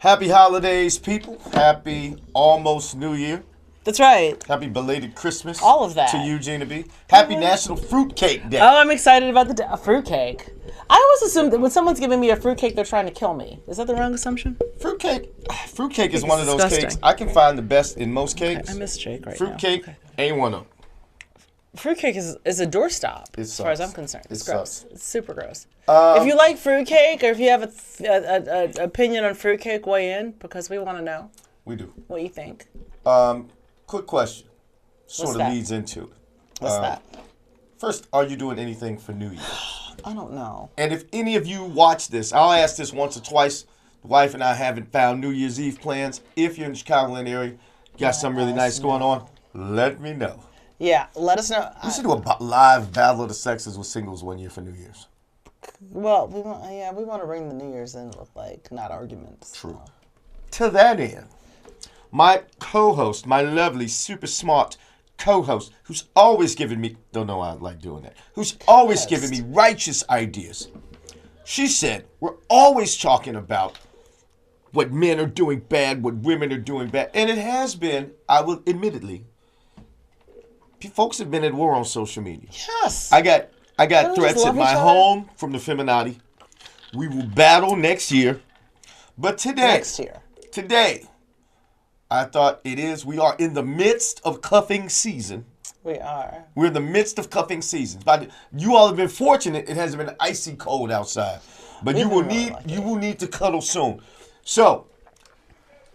Happy holidays, people. Happy almost New Year. That's right. Happy belated Christmas. All of that. To you, Gina B. Happy National Fruitcake Day. Oh, I'm excited about the fruitcake. I always assume that when someone's giving me a fruitcake, they're trying to kill me. Is that the wrong assumption? Fruitcake is one of those disgusting. cakes. I can find the best in most cakes. I miss Jake right Fruitcake now. ain't one of them. Fruitcake is a doorstop, It as far as sucks. I'm concerned. It's It gross. sucks. It's super gross. If you like fruitcake, or if you have an opinion on fruitcake, weigh in, because we want to know We do. what you think. Quick question. Sort of that? leads into it. What's that? First, are you doing anything for New Year? I don't know. And if any of you watch this, I'll ask this once or twice. The wife and I haven't found New Year's Eve plans. If you're in the Chicagoland area, got something really nice going on, let me know. Yeah, let us know. We should do a live Battle of the Sexes with singles one year for New Year's. Well, we want to bring the New Year's in with, like, not arguments. True. To that end, my co-host, my lovely, super smart co-host, who's always giving me, don't know why I like doing that, who's always giving me righteous ideas. She said, we're always talking about what men are doing bad, what women are doing bad. And it has been, I will admittedly, folks have been at war on social media. Yes. I got Don't we threats just at love my each other? home from the Feminati. We will battle next year. But today, I thought we are in the midst of cuffing season. We are. We're in the midst of cuffing season. But you all have been fortunate. It hasn't been icy cold outside. But you will need to cuddle soon. So,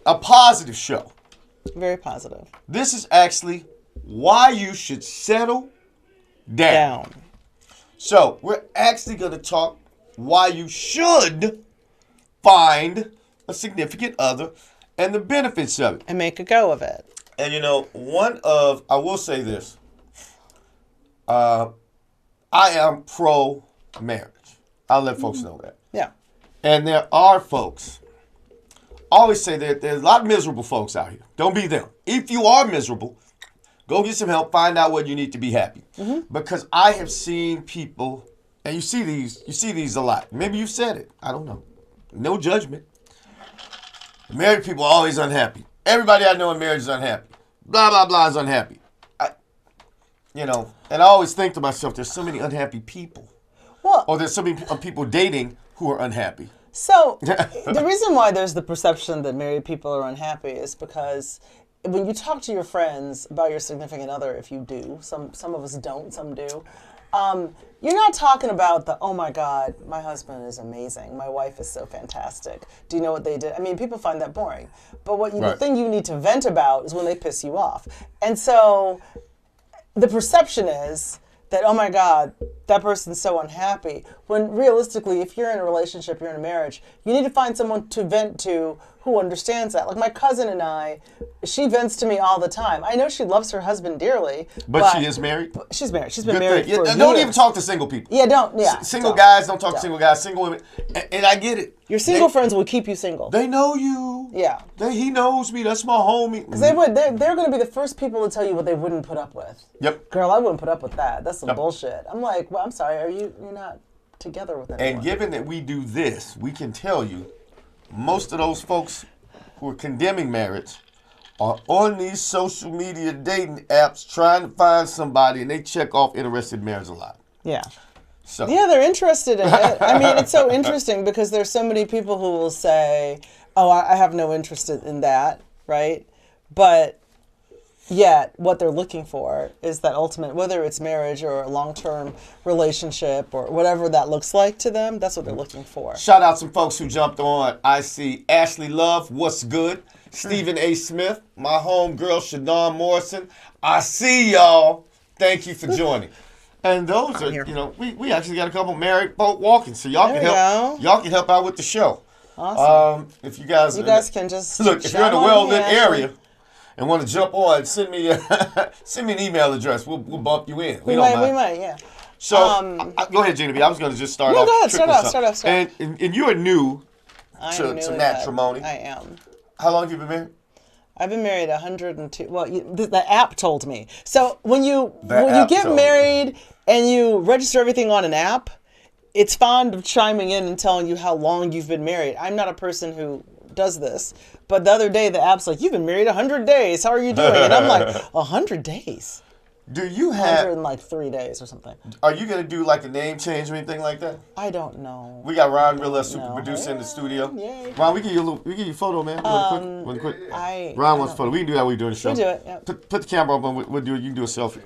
a positive show. Very positive. This is actually why you should settle down. So, we're actually going to talk why you should find a significant other and the benefits of it. And make a go of it. And I will say this. I am pro-marriage. I'll let folks know that. Yeah. And there are folks, I always say that there's a lot of miserable folks out here. Don't be them. If you are miserable, go get some help. Find out what you need to be happy. Mm-hmm. Because I have seen people, and you see these a lot. Maybe you said it. I don't know. No judgment. Married people are always unhappy. Everybody I know in marriage is unhappy. Blah, blah, blah is unhappy. And I always think to myself, there's so many unhappy people. Or there's so many people dating who are unhappy. So, the reason why there's the perception that married people are unhappy is because when you talk to your friends about your significant other, if you do, some of us don't, some do, you're not talking about oh my God, my husband is amazing. My wife is so fantastic. Do you know what they did? I mean, people find that boring. But the thing you need to vent about is when they piss you off. And so the perception is that, oh my God, that person's so unhappy. When realistically, if you're in a relationship, you're in a marriage, you need to find someone to vent to who understands that. Like my cousin and I, she vents to me all the time. I know she loves her husband dearly. But she is married? She's married. She's been married for years. Don't even talk to single people. Yeah, don't. Yeah. Single guys, don't talk to single guys. Single women. And I get it. Your single friends will keep you single. They know you. Yeah. He knows me. That's my homie. Because they're going to be the first people to tell you what they wouldn't put up with. Yep. Girl, I wouldn't put up with that. That's some bullshit. I'm like, well, I'm sorry. You're not together with anyone. And given that we do this, we can tell you most of those folks who are condemning marriage are on these social media dating apps trying to find somebody, and they check off interested in marriage a lot. Yeah. So. Yeah, they're interested in it. I mean, it's so interesting because there's so many people who will say, oh, I have no interest in that, right? But yet what they're looking for is that ultimate, whether it's marriage or a long-term relationship or whatever that looks like to them, that's what they're looking for. Shout out some folks who jumped on. I see Ashley Love, what's good? Stephen A. Smith, my homegirl, Shadon Morrison. I see y'all. Thank you for joining. And those are, we actually got a couple married folk walking, so y'all can help. Y'all can help out with the show. Awesome. If you guys can just look, if you're in the well-lit area and want to jump on, send me an email address. We'll bump you in. We might, yeah. So go ahead, Gina B. I was going to just start off. Go ahead. Start off. And you are new to matrimony. I am. How long have you been married? I've been married 102. Well, the app told me. So when you get married and you register everything on an app, it's fond of chiming in and telling you how long you've been married. I'm not a person who does this. But the other day, the app's like, you've been married 100 days. How are you doing? And I'm like, 100 days? Do you have 103 days or something. Are you gonna do like a name change or anything like that? I don't know. We got Ron Miller, super producer, in the studio. Yay. Ron, we give you a photo, man. One quick. Ron wants a photo. We can do that when we during the show. We do it. Yep. Put the camera up and we'll do it. You can do a selfie.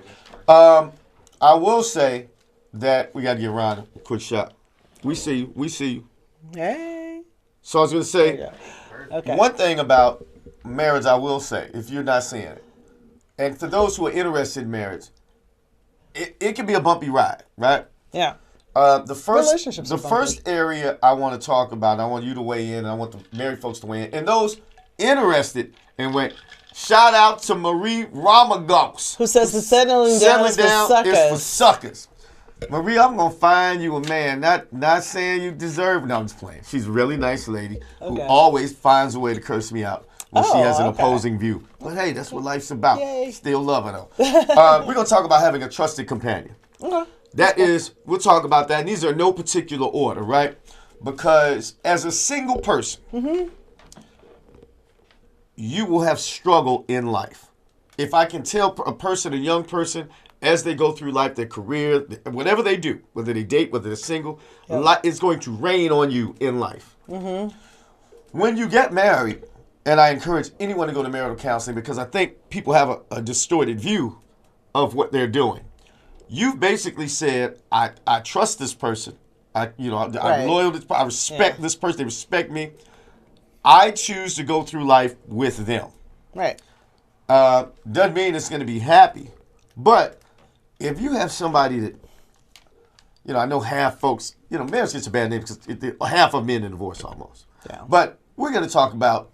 I will say that we got to give Ron a quick shot. We see you. We see you. Hey. So I was gonna say, okay. One thing about marriage, I will say, if you're not seeing it, and for those who are interested in marriage, it can be a bumpy ride, right? Yeah. The Relationships first area I want to talk about, I want you to weigh in, and I want the married folks to weigh in, and those interested and went. Shout out to Marie Ramagos, who says the settling down is for suckers. Marie, I'm gonna find you a man. Not saying you deserve it. No, I'm just playing. She's a really nice lady who always finds a way to curse me out when she has an opposing view. But hey, that's what life's about. Yay. Still love her though. We're gonna talk about having a trusted companion. Okay. We'll talk about that. And these are no particular order, right? Because as a single person, you will have struggle in life. If I can tell a person, a young person, as they go through life, their career, whatever they do, whether they date, whether they're single, it's going to rain on you in life. When you get married, and I encourage anyone to go to marital counseling because I think people have a distorted view of what they're doing. You've basically said, I trust this person. I'm loyal to this person. I respect this person. They respect me. I choose to go through life with them. Right. Doesn't mean it's going to be happy. But if you have somebody that, I know half folks, marriage gets a bad name because half of men in divorce almost. Yeah. But we're going to talk about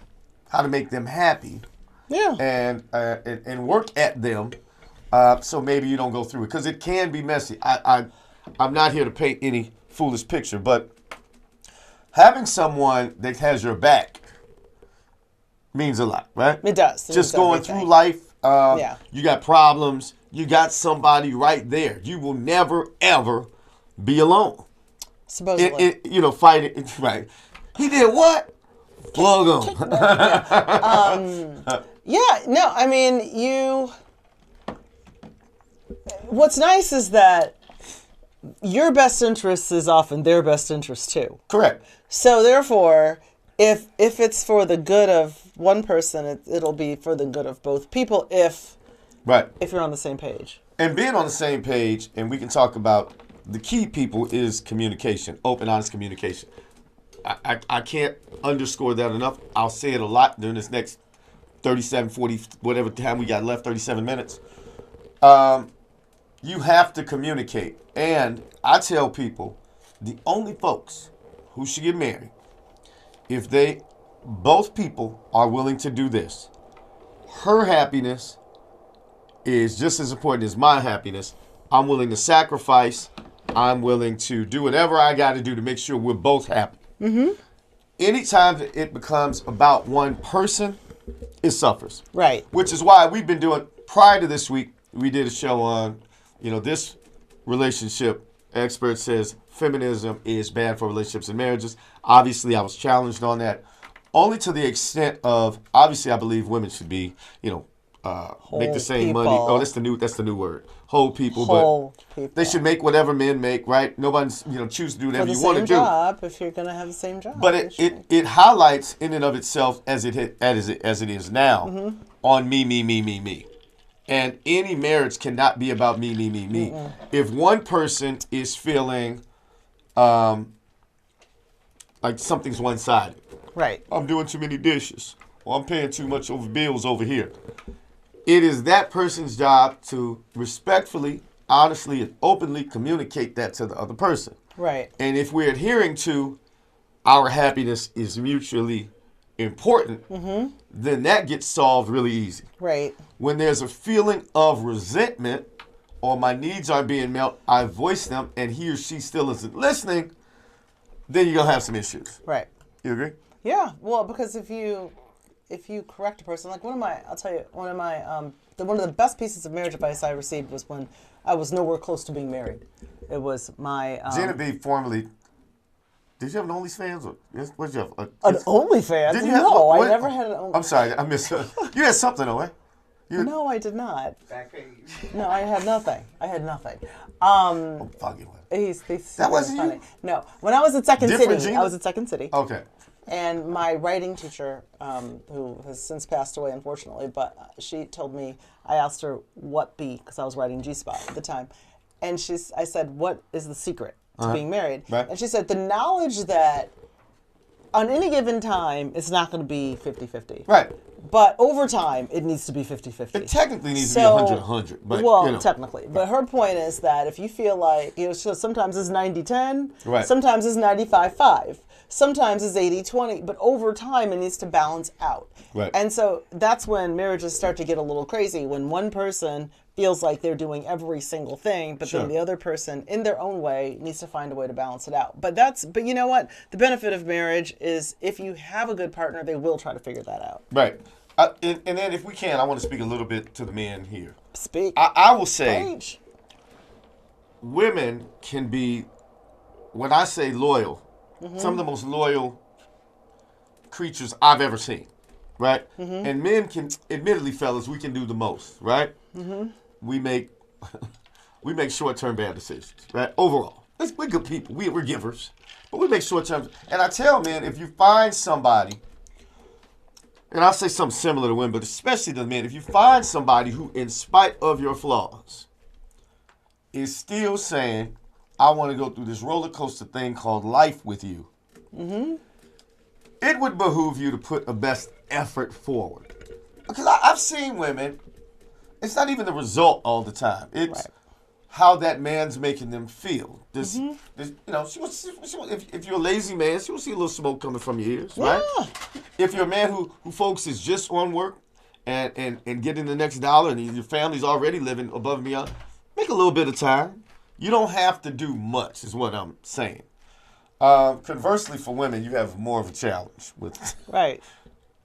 how to make them happy. Yeah. And work at them so maybe you don't go through it. Because it can be messy. I'm not here to paint any foolish picture, but having someone that has your back means a lot, right? It does. Just going through life, you got problems, you got somebody right there. You will never, ever be alone. Supposedly. Fighting, right. He did what? Plug him. What's nice is that your best interest is often their best interest too. Correct. So therefore, if it's for the good of one person, it'll be for the good of both people if you're on the same page. And being on the same page, and we can talk about the key people is communication, open, honest communication. I can't underscore that enough. I'll say it a lot during this next 37, 40, whatever time we got left, 37 minutes. You have to communicate. And I tell people, the only folks who should get married, if both people are willing to do this, her happiness is just as important as my happiness. I'm willing to sacrifice. I'm willing to do whatever I got to do to make sure we're both happy. Anytime it becomes about one person, it suffers. Right. Which is why we've been doing, prior to this week, we did a show on, this relationship expert says feminism is bad for relationships and marriages. Obviously, I was challenged on that, only to the extent of, obviously, I believe women should be, make the same money. Oh, that's the new word. Whole people, they should make whatever men make, right? Nobody's, choose to do whatever you want to do. Job, if you're going to have the same job. But it highlights in and of itself as it is now on me. And any marriage cannot be about me. If one person is feeling like something's one-sided. Right. I'm doing too many dishes. Or I'm paying too much over bills over here. It is that person's job to respectfully, honestly, and openly communicate that to the other person. Right. And if we're adhering to our happiness is mutually important, then that gets solved really easy. Right. When there's a feeling of resentment or my needs aren't being met, I voice them and he or she still isn't listening, then you're going to have some issues. Right. You agree? Yeah. Well, because if you correct a person, like one of the best pieces of marriage advice I received was when I was nowhere close to being married. It was my... Gina B formerly Did you have an OnlyFans? Or what did you have? An OnlyFans? Did you have, No, what? I never had an OnlyFans. I'm sorry, I missed it. You had something, though, right? No, I did not. Back page. No, I had nothing. I had nothing. Fuck it. He's That wasn't funny. you? No, when I was at Second Different City, Gina? I was at Second City. Okay. And my writing teacher, who has since passed away, unfortunately, but she told me, I asked her what because I was writing G-Spot at the time. And I said, what is the secret to being married? Right. And she said, the knowledge that on any given time, it's not going to be 50-50. Right. But over time, it needs to be 50-50. It technically needs to be 100-100. But, well, you know. technically. But her point is that if you feel like, so sometimes it's 90-10, Right. sometimes it's 95-5, sometimes it's 80-20, but over time, it needs to balance out. Right. And so that's when marriages start to get a little crazy, when one person feels like they're doing every single thing, but Sure. then the other person, in their own way, needs to find a way to balance it out. But you know what? The benefit of marriage is if you have a good partner, they will try to figure that out. Right. And then if we can, I want to speak a little bit to the men here. Speak. I will say, Preach. women can be, when I say loyal, some of the most loyal creatures I've ever seen, right? And men can, admittedly, fellas, we can do the most, right? We make short-term bad decisions, right? Overall, we're good people. We're givers, but we make short-term. And I tell men, if you find somebody, and I'll say something similar to women, but especially to men, if you find somebody who, in spite of your flaws, is still saying, I want to go through this roller coaster thing called life with you, it would behoove you to put a best effort forward. Because I've seen women, it's not even the result all the time. It's Right. how that man's making them feel. This, you know, if you're a lazy man, she will see a little smoke coming from your ears, right? Yeah. If you're a man who focuses just on work and getting the next dollar, and your family's already living above and beyond, make a little bit of time. You don't have to do much, is what I'm saying. Conversely, for women, you have more of a challenge with Right.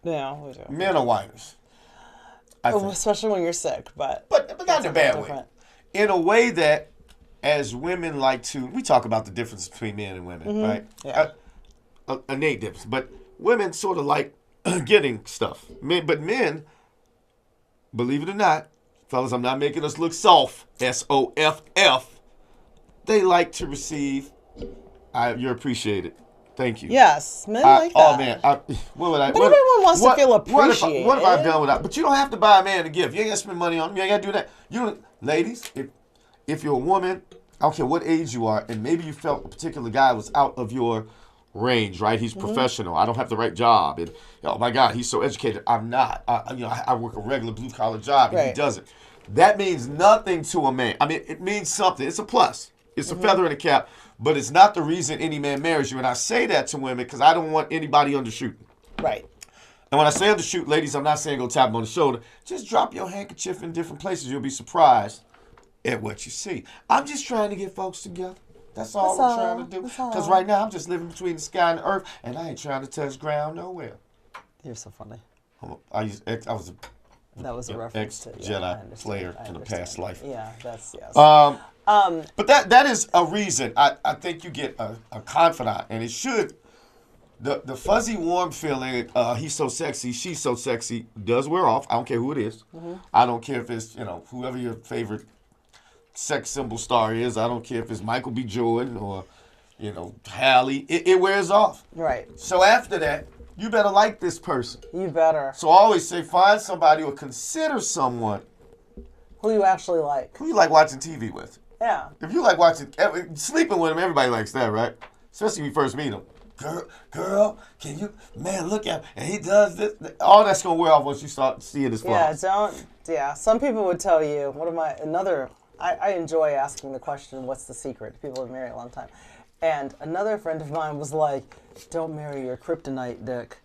Yeah, we do. men are whiners. I think. Especially when you're sick, but But not in a bad way. different. In a way that, as women like to, we talk about the difference between men and women, right? Yeah. A innate difference. But women sort of like getting stuff. But men, believe it or not, fellas, I'm not making us look soft, S-O-F-F, they like to receive, you're appreciated. Thank you. Yes, men like that. Oh man, what would I? But everyone wants to feel What appreciated. have I done with that? But you don't have to buy a man a gift. You ain't got to spend money on him. You ain't got to do that. You don't, ladies. If you're a woman, I don't care what age you are, and maybe you felt a particular guy was out of your range, right? He's professional. I don't have the right job, and oh my God, he's so educated. I'm not. I work a regular blue collar job, and he Right. doesn't. That means nothing to a man. I mean, it means something. It's a plus. It's a feather in the cap, but it's not the reason any man marries you. And I say that to women because I don't want anybody undershooting. Right. And when I say undershoot, ladies, I'm not saying go tap them on the shoulder. Just drop your handkerchief in different places. You'll be surprised at what you see. I'm just trying to get folks together. That's all I'm trying to do. That's all. Because right now I'm just living between the sky and the earth, and I ain't trying to touch ground nowhere. You're so funny. I was a That was a reference to ex-Jedi I understand, player I in a understand. past life. Yeah, that's yes. But that is a reason I think you get a confidant, and it should. The fuzzy, warm feeling, he's so sexy, she's so sexy, does wear off. I don't care who it is. I don't care if it's, whoever your favorite sex symbol star is. I don't care if it's Michael B. Jordan or, Halle. It wears off. Right. So after that, you better like this person. You better. So I always say find somebody or consider someone Who you actually like. who you like watching TV with. Yeah. If you like sleeping with him, everybody likes that, right? Especially when you first meet him. Girl, can you, man, look at him, and he does this. All that's going to wear off once you start seeing his flaws. Some people would tell you, I enjoy asking the question, what's the secret? People have been married a long time. And another friend of mine was like, don't marry your kryptonite, Dick.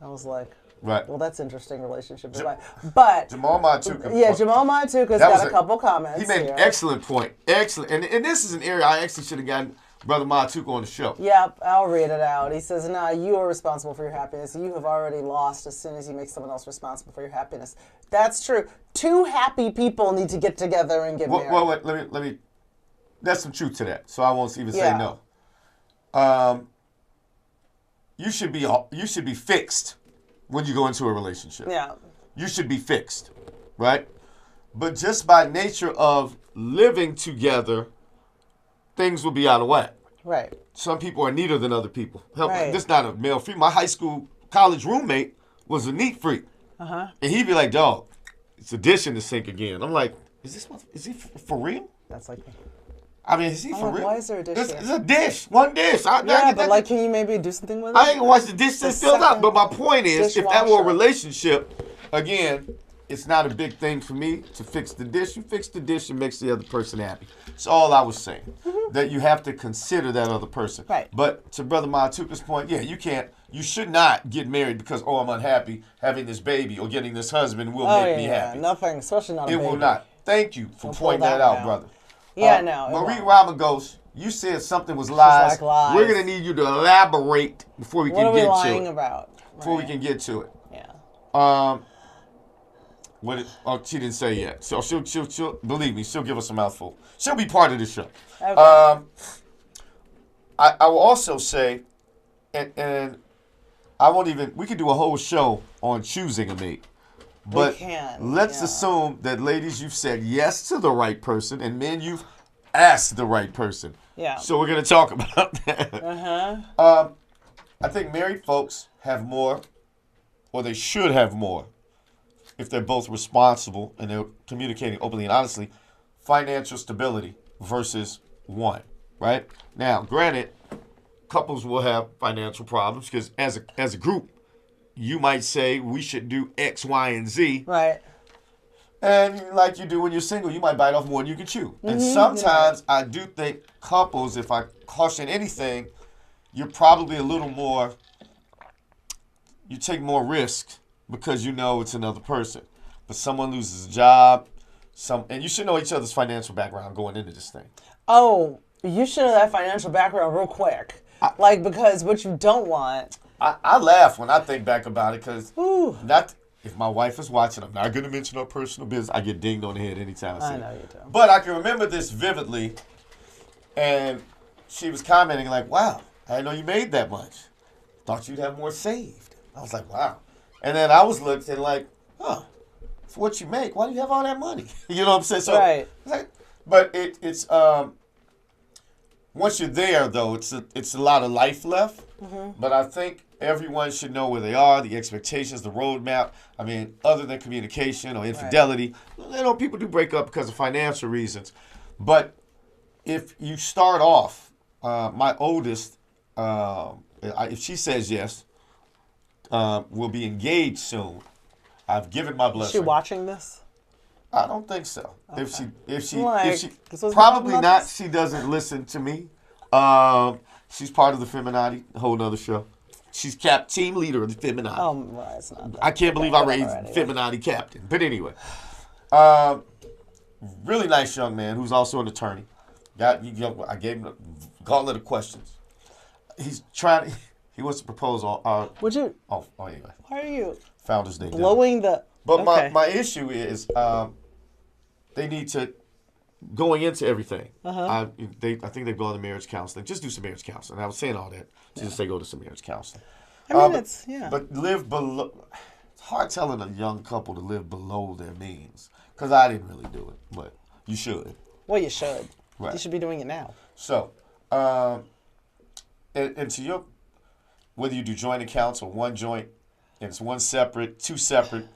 I was like, Right. well, that's interesting relationship advice. But Jamal Matuka. yeah, Jamal Matuka's got a couple comments. He made here. an excellent point. Excellent. And this is an area I actually should have gotten Brother Matuka on the show. Yep, I'll read it out. He says, nah, you are responsible for your happiness. You have already lost as soon as you make someone else responsible for your happiness. That's true. Two happy people need to get together and get married. Wait, let me. There's some truth to that, so I won't even say Yeah. no. you should be fixed when you go into a relationship. Yeah. You should be fixed, right? But just by nature of living together, things will be out of whack. Right. Some people are neater than other people. Right. This is not a male freak. My high school, college roommate was a neat freak. Uh-huh. And he'd be like, dog, it's a dish in the sink again. I'm like, is he for real? That's like me. I mean, is he for like, real? why is there a dish It's, here? it's a dish. One dish. Yeah, but like, can you maybe do something with it? I ain't gonna watch the dish that fills out. But my point is, if that were a Dishwasher. relationship, again, it's not a big thing for me to fix the dish. You fix the dish and makes the other person happy. That's all I was saying. That you have to consider that other person. Right. But to Brother Matuka's point, yeah, you should not get married because, oh, I'm unhappy having this baby or getting this husband will make me happy. Nothing, especially not a It baby. will not. Thank you for Don't pointing pull that that out, one out. brother. Yeah, no. it Marie won't. Ramagos, you said something was lies. like lies. We're going to need you to elaborate before we What can are we get to lying it. about? Before we Right. can get to it. Yeah. She didn't say yet. So she'll believe me, she'll give us a mouthful. She'll be part of the show. Okay. I will also say, and I won't even, we could do a whole show on choosing a mate. But We can, let's yeah. assume that ladies, you've said yes to the right person, and men, you've asked the right person. Yeah. So we're going to talk about that. Uh-huh. I think married folks have more, or they should have more, if they're both responsible and they're communicating openly and honestly, financial stability versus one, right? Now, granted, couples will have financial problems because as a group, you might say we should do X, Y, and Z. Right. And like you do when you're single, you might bite off more than you can chew. And sometimes I do think couples, if I caution anything, you're probably a little more, you take more risk because you know it's another person. But someone loses a job, and you should know each other's financial background going into this thing. Oh, you should have that financial background real quick. Because what you don't want. I laugh when I think back about it because Ooh. if my wife is watching, I'm not going to mention her personal business. I get dinged on the head anytime I see I it. know you do. But I can remember this vividly, and she was commenting like, wow, I didn't know you made that much. Thought you'd have more saved. I was like, wow. And then I was looking like, huh, for what you make, why do you have all that money? You know what I'm saying? So, Right. But it's once you're there, though, it's a lot of life left. But I think everyone should know where they are, the expectations, the roadmap. I mean, other than communication or infidelity, people do break up because of financial reasons. But if you start off, my oldest, if she says yes, will be engaged soon. I've given my Is blessing. she watching this? I don't think so. Okay. If she this was probably about not. this? She doesn't listen to me. She's part of the Feminati, a whole nother show. She's team leader of the Feminati. Oh, well, it's not that. I can't believe I raised Feminati captain. But anyway, really nice young man who's also an attorney. I gave him a gauntlet of questions. He's trying. He wants to propose on. Would you? Oh, anyway. Why are you Founders Day. blowing the? But okay. my issue is they need to, going into everything, I think they've gone to marriage counseling. Just do some marriage counseling. I was saying all that to just say go to some marriage counseling. I mean, yeah. But live below, it's hard telling a young couple to live below their means. Because I didn't really do it, but you should. Well, you should. Right. You should be doing it now. So, and to your, whether you do joint accounts or one joint, and it's one separate, two separate.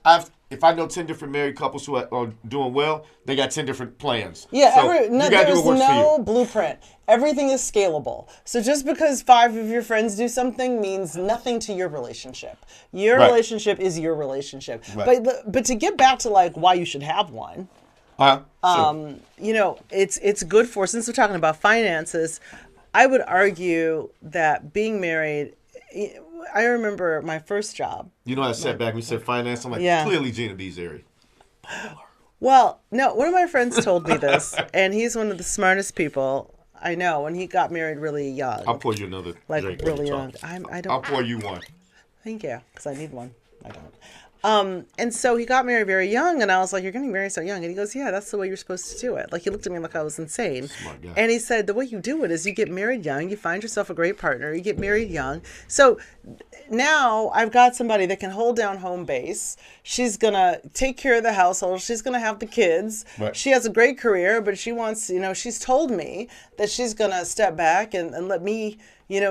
If I know 10 different married couples who are doing well, they got 10 different plans. Yeah, so there's no blueprint. Everything is scalable. So just because 5 of your friends do something means nothing to your relationship. Your relationship is your relationship. Right. But to get back to like why you should have one, Sure. it's good for, since we're talking about finances, I would argue that being married, I remember my first job. You know, I sat back and we said finance. I'm like, clearly Gina B's area. Well, no, one of my friends told me this, and he's one of the smartest people I know, and he got married really young. I'll pour you another drink. Really young. I don't. I'll pour you one. Thank you, because I need one. I And so he got married very young, and I was like, "You're getting married so young?" And he goes, "Yeah, that's the way you're supposed to do it." Like, he looked at me like I was insane. Smart guy. And he said, "The way you do it is you get married young, you find yourself a great partner, you get married young." So now I've got somebody that can hold down home base. She's gonna take care of the household. She's gonna have the kids. Right. She has a great career, but she wants, she's told me that she's gonna step back and let me,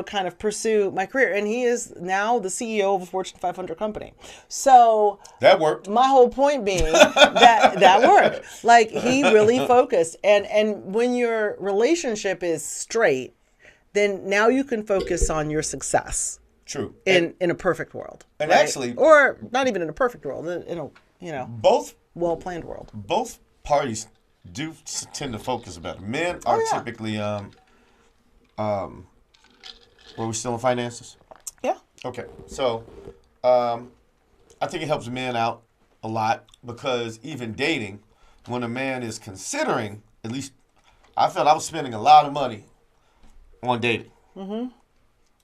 kind of pursue my career. And he is now the CEO of a Fortune 500 company. So That worked. my whole point being that worked. Like, he really focused. And when your relationship is straight, then now you can focus on your success. True. In a perfect world. And right? actually, or not even in a perfect world, in a both well-planned world. Both parties do tend to focus better. Men are typically were we still in finances? Yeah. Okay. So I think it helps men out a lot, because even dating, when a man is considering, at least I felt I was spending a lot of money on dating. Mm-hmm.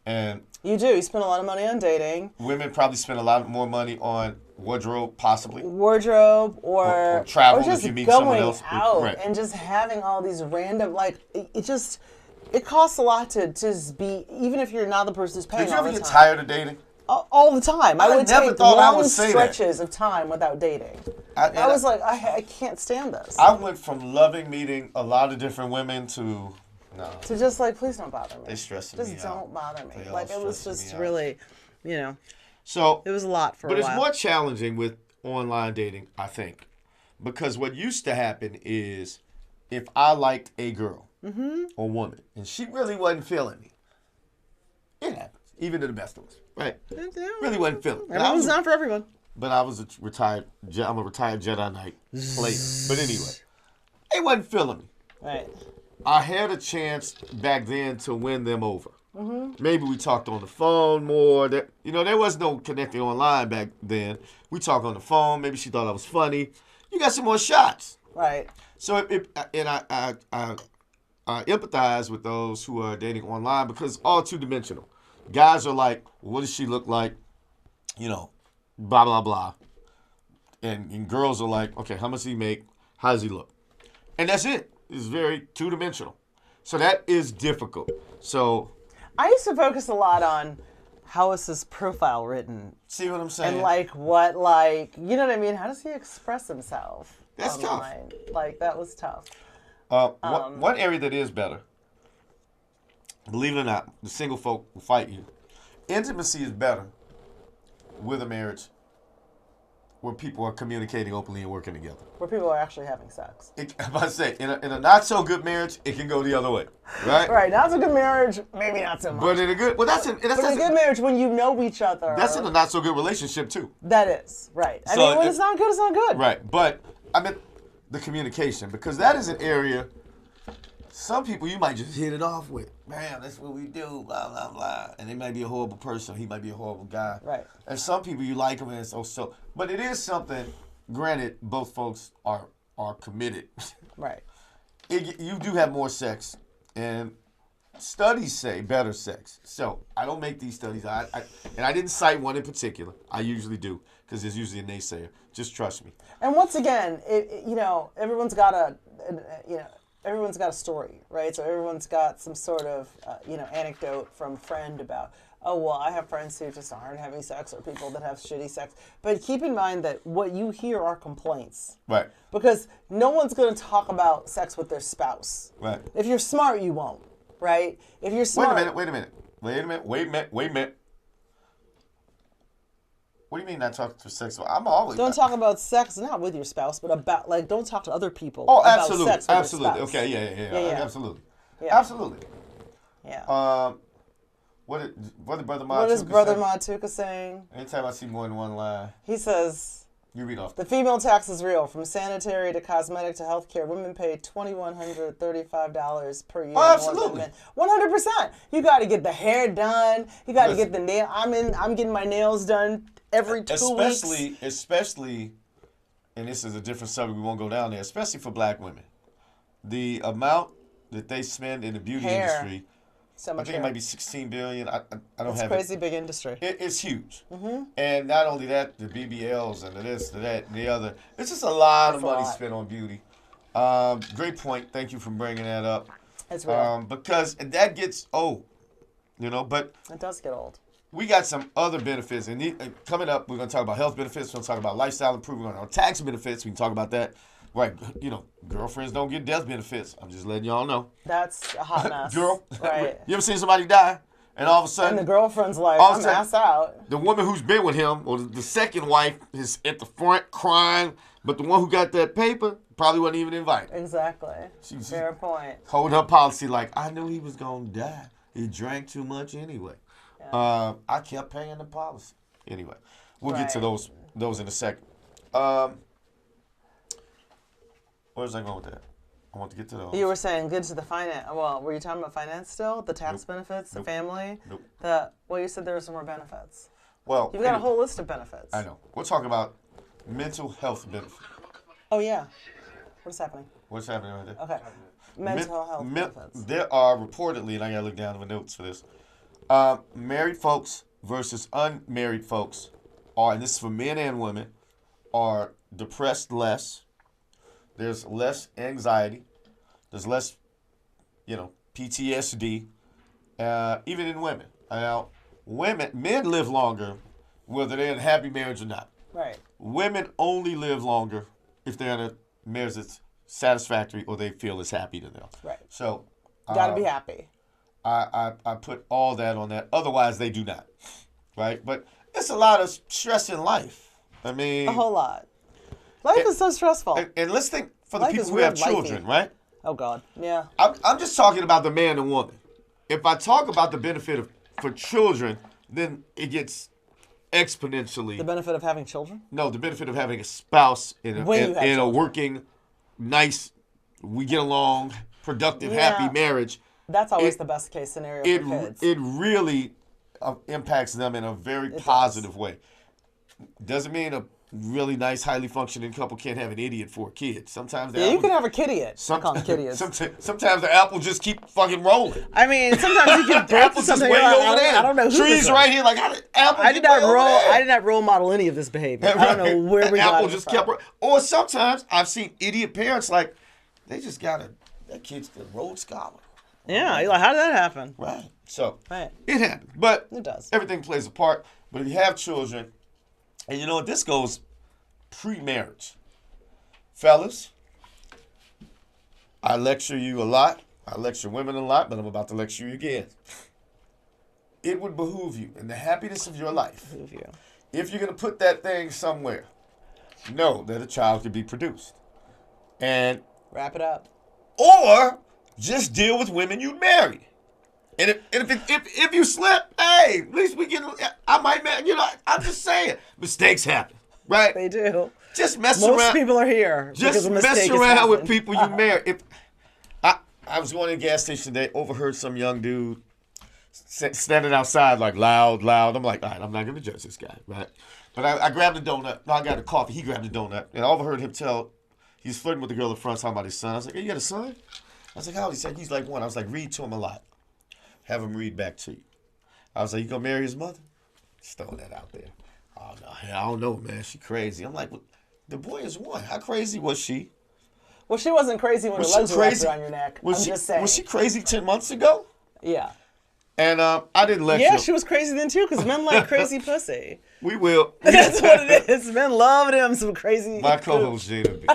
And you do. You spend a lot of money on dating. Women probably spend a lot more money on wardrobe, possibly. Wardrobe or travel, or just if you meet going someone else. out Right. and just having all these random, like, it costs a lot to just be, even if you're not the person who's paying Did you all ever the get time. tired of dating? All the time. I would never take thought I long would say that. stretches of time without dating. I was like, I can't stand this. I went from loving meeting a lot of different women to no. To just like, please don't bother me. They stressing me out. Just don't bother me. They all Like, it was stressing just me out. really, So it was a lot for a But while. it's more challenging with online dating, I think, because what used to happen is if I liked a girl or woman and she really wasn't feeling me, it happens, even to the best of us, right? Really wasn't feeling me. Everyone's not for everyone. But I'm a retired Jedi Knight player. But anyway, they wasn't feeling me. Right. I had a chance back then to win them over. Maybe we talked on the phone more. There was no connecting online back then. We talked on the phone. Maybe she thought I was funny. You got some more shots. Right. So I empathize with those who are dating online, because it's all two-dimensional. Guys are like, what does she look like? Blah, blah, blah. And girls are like, okay, how much does he make? How does he look? And that's it. It's very two-dimensional. So that is difficult. So I used to focus a lot on how is his profile written. See what I'm saying? And what you know what I mean? How does he express himself? That's online? Like, that was tough. One area that is better, believe it or not, the single folk will fight you. Intimacy is better with a marriage where people are communicating openly and working together. Where people are actually having sex. I'm about to say, in a not so good marriage, it can go the other way, right? Right, not so good marriage, maybe not so much. But in a good, But in a good marriage, when you know each other. That's in a not so good relationship too. That is, right. I mean, when it's not good, it's not good. Right, but I mean the communication, because that is an area. Some people you might just hit it off with, man, that's what we do, blah, blah, blah. And they might be a horrible person. He might be a horrible guy. Right. And some people you like them and it's so. But it is something, granted, both folks are committed. Right. You do have more sex. And studies say better sex. So I don't make these studies. And I didn't cite one in particular. I usually do, because there's usually a naysayer. Just trust me. And once again, everyone's got everyone's got a story, right? So everyone's got some sort of, anecdote from a friend about, oh, well, I have friends who just aren't having sex, or people that have shitty sex. But keep in mind that what you hear are complaints. Right. Because no one's going to talk about sex with their spouse. Right. If you're smart, you won't, right? If you're smart. Wait a minute. What do you mean not talking to sex? I'm always. Don't talk about sex, not with your spouse, but about, don't talk to other people Oh, about absolutely. sex with Absolutely. your spouse. Okay, yeah. Absolutely. Yeah. Absolutely. Yeah. What did Brother Matuka What is Brother say? Matuka saying? Anytime I see more than one line, He says, you read off. the female tax is real. From sanitary to cosmetic to healthcare, women pay $2,135 per year. Oh, absolutely. 100%. You got to get the hair done. You got to get the nail. I'm getting my nails done every 2 weeks. Especially, and this is a different subject, we won't go down there, especially for black women. The amount that they spend in the beauty Hair. industry So I much. think it might be 16 billion. I don't It's have crazy it. big industry. It's huge. And not only that, the BBLs and the this, the that, and the other. It's just a lot of It's a money lot. spent on beauty. Great point. Thank you for bringing that up. It's real. Because that gets old, but It does get old. we got some other benefits. And coming up, we're going to talk about health benefits. We're going to talk about lifestyle improvement. On tax benefits, we can talk about that. Right, girlfriends don't get death benefits. I'm just letting y'all know. That's a hot mess. Girl, Right. you ever seen somebody die? And all of a sudden, And the girlfriend's like, all of a I'm sudden, ass out. the woman who's been with him, or the second wife, is at the front crying, but the one who got that paper probably wasn't even invited. Exactly. She Fair point. holding her policy like, I knew he was going to die. He drank too much anyway. Yeah. I kept paying the policy. Anyway, we'll get to Right. those in a second. Where's I going with that? I want to get to those. You were saying good to the finance. Well, were you talking about finance still? The tax benefits, the Nope. family? Nope. Well, you said there were some more benefits. Well, You've got a anyway, whole list of benefits. I know. We're talking about mental health benefits. Oh, yeah. What is happening? What's happening right there? Okay. Mental health benefits. There are reportedly, and I got to look down the notes for this, married folks versus unmarried folks and this is for men and women, are depressed less. There's less anxiety. There's less, PTSD, even in women. Now, men live longer whether they're in a happy marriage or not. Right. Women only live longer if they're in a marriage that's satisfactory or they feel is happy to them. Right. So, Got to be happy. I put all that on that. Otherwise, they do not. Right? But it's a lot of stress in life. I mean, A whole lot. Life is so stressful. and let's think for the Life people is who have real children, lifey. right? Oh, God. Yeah. I'm just talking about the man and woman. If I talk about the benefit for children, then it gets exponentially. The benefit of having children? No, the benefit of having a spouse in When you have a children. working, nice, we get along, productive, Yeah. happy marriage. That's always It- the best case scenario It for kids. it really impacts them in a very It positive way. Doesn't mean a really nice, highly functioning couple can't have an idiot for a kid. Sometimes the Yeah, you apple- can have a kid-idiot. I call them kid-idiots. Sometimes the apple just keep fucking rolling. I mean, sometimes you can The break apple's just something. way you're like, over there. I don't know who Trees this right is. here, like how did apple I get did not way over role. there? I did not role model any of this behavior. I don't know where we got apple it just from. kept. Or sometimes I've seen idiot parents like they just got that kid's the Rhodes Scholar. Yeah, you're like, how did that happen? Right. So Right. it happens, but It does. everything plays a part. But if you have children, and you know what, this goes pre-marriage, fellas. I lecture you a lot. I lecture women a lot, but I'm about to lecture you again. It would behoove you in the happiness of your life, Move you. if you're going to put that thing somewhere, know that a child could be produced. And Wrap it up. or just deal with women you married. And if you slip, hey, at least we can. I might, I'm just saying, mistakes happen, right? They do. Just mess Most around. people are here. because Just a mess mistake has around with happened. people you marry. If I was going to a gas station today, overheard some young dude standing outside like loud. I'm like, all right, I'm not going to judge this guy, right? But I grabbed a donut. No, I got a coffee. He grabbed a donut, and I overheard him tell. He's flirting with the girl in front, talking about his son. I was like, hey, you got a son? I was like, how old? He said, he's like 1. I was like, read to him a lot. Have him read back to you. I was like, you gonna marry his mother? Just throwing that out there. Oh, no, I don't know, man. She crazy. I'm like, well, the boy is 1. How crazy was she? Well, she wasn't crazy when Was her she legs were wrapped crazy? around your neck. Was I'm she, just saying. Was she crazy 10 months ago? Yeah. And I didn't lecture. Yeah, she was crazy then too, because men like crazy pussy. We will. That's what it is. Men love them some crazy. My co-host Gina B.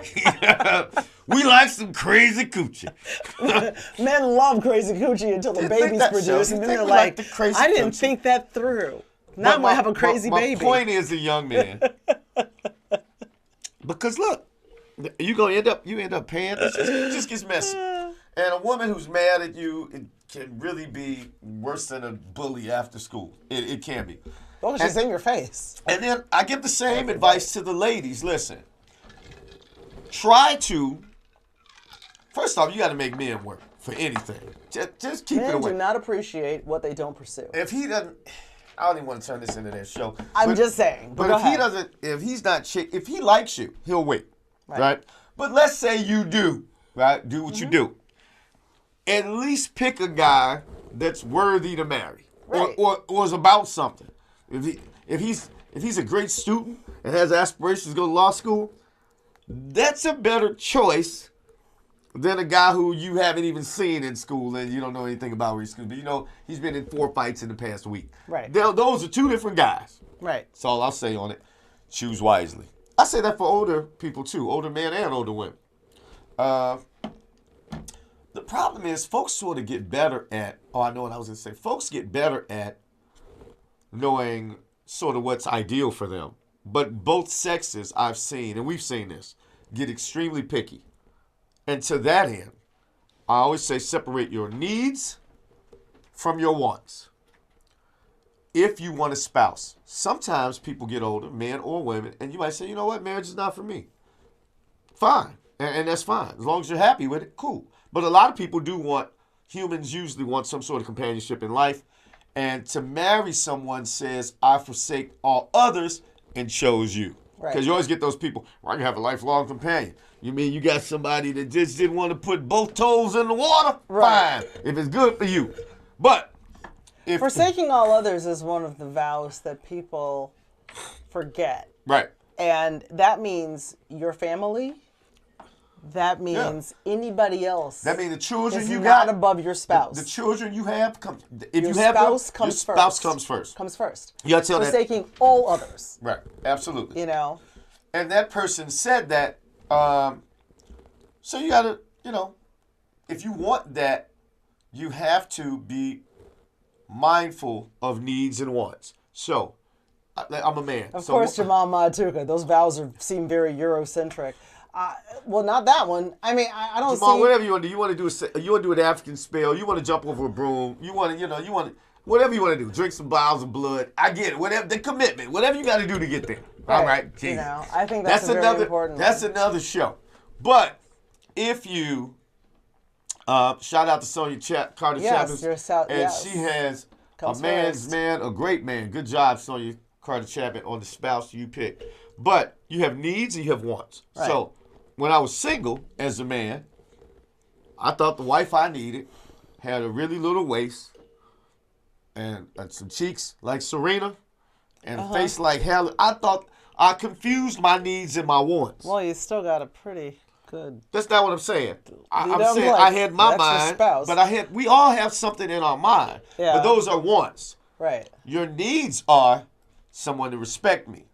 We like some crazy coochie. Men love crazy coochie until the You think baby's that, produced, Shel? and You then think they're we like like, the crazy I didn't coochie? think that through. Now I'm going to have a crazy my baby. point is the young man. Because look, you end up paying. It just gets messy. And a woman who's mad at you, it can really be worse than a bully after school. It can be. Well, she's in your face. And then I give the same advice to the ladies. Listen, try to. First off, you got to make men work for anything. Just keep it Men away. do not appreciate what they don't pursue. If he doesn't, I don't even want to turn this into their show. I'm just saying. But go if ahead. he doesn't, if he's not, if he likes you, he'll wait, Right. right? But let's say you do, right? Do what you Mm-hmm. do. At least pick a guy that's worthy to marry, Right. or is about something. If he's a great student and has aspirations to go to law school, that's a better choice than a guy who you haven't even seen in school and you don't know anything about where he's going to be. You know, he's been in 4 fights in the past week. Right. Those are 2 different guys. Right. That's all I'll say on it. Choose wisely. I say that for older people too, older men and older women. The problem is folks sort of get better at, I know what I was going to say. Folks get better at knowing sort of what's ideal for them. But both sexes I've seen, and we've seen this, get extremely picky. And to that end, I always say separate your needs from your wants. If you want a spouse, sometimes people get older, men or women, and you might say, you know what, marriage is not for me. Fine, and that's fine. As long as you're happy with it, cool. But a lot of people humans usually want some sort of companionship in life. And to marry someone says, I forsake all others and chose you. Right. Because you always get those people, well, I can have a lifelong companion. You mean you got somebody that just didn't want to put both toes in the water? Right. Fine, if it's good for you. But if Forsaking all others is one of the vows that people forget. right. And that means your family. That means anybody else. That means the children is you not got above your spouse. The children you have come. If Your you have spouse them, comes your spouse first. comes first. Comes first. You gotta tell that. Forsaking all others. Right. Absolutely. You know. And that person said that. So you gotta, if you want that, you have to be mindful of needs and wants. So, I'm a man. Of course, Jamal Matuka. Those vows seem very Eurocentric. Well, not that one. I mean, I don't Jamal, see. whatever you want to do. You want to do an African spell. You want to jump over a broom. You want to, whatever you want to do. Drink some vials of blood. I get it. Whatever the commitment. Whatever you got to do to get there. All right. You know, I think that's a very important. That's another show. But if you shout out to Sonia Carter Chapman, and she has a great man. Good job, Sonia Carter Chapman, on the spouse you pick. But you have needs and you have wants. Right. So when I was single as a man, I thought the wife I needed had a really little waist and some cheeks like Serena and a face like Helen. I thought I confused my needs and my wants. Well, you still got a pretty good. That's not what I'm saying. I'm saying like, I had my that's your mind, spouse. but we all have something in our mind. Yeah. But those are wants. Right. Your needs are someone to respect me,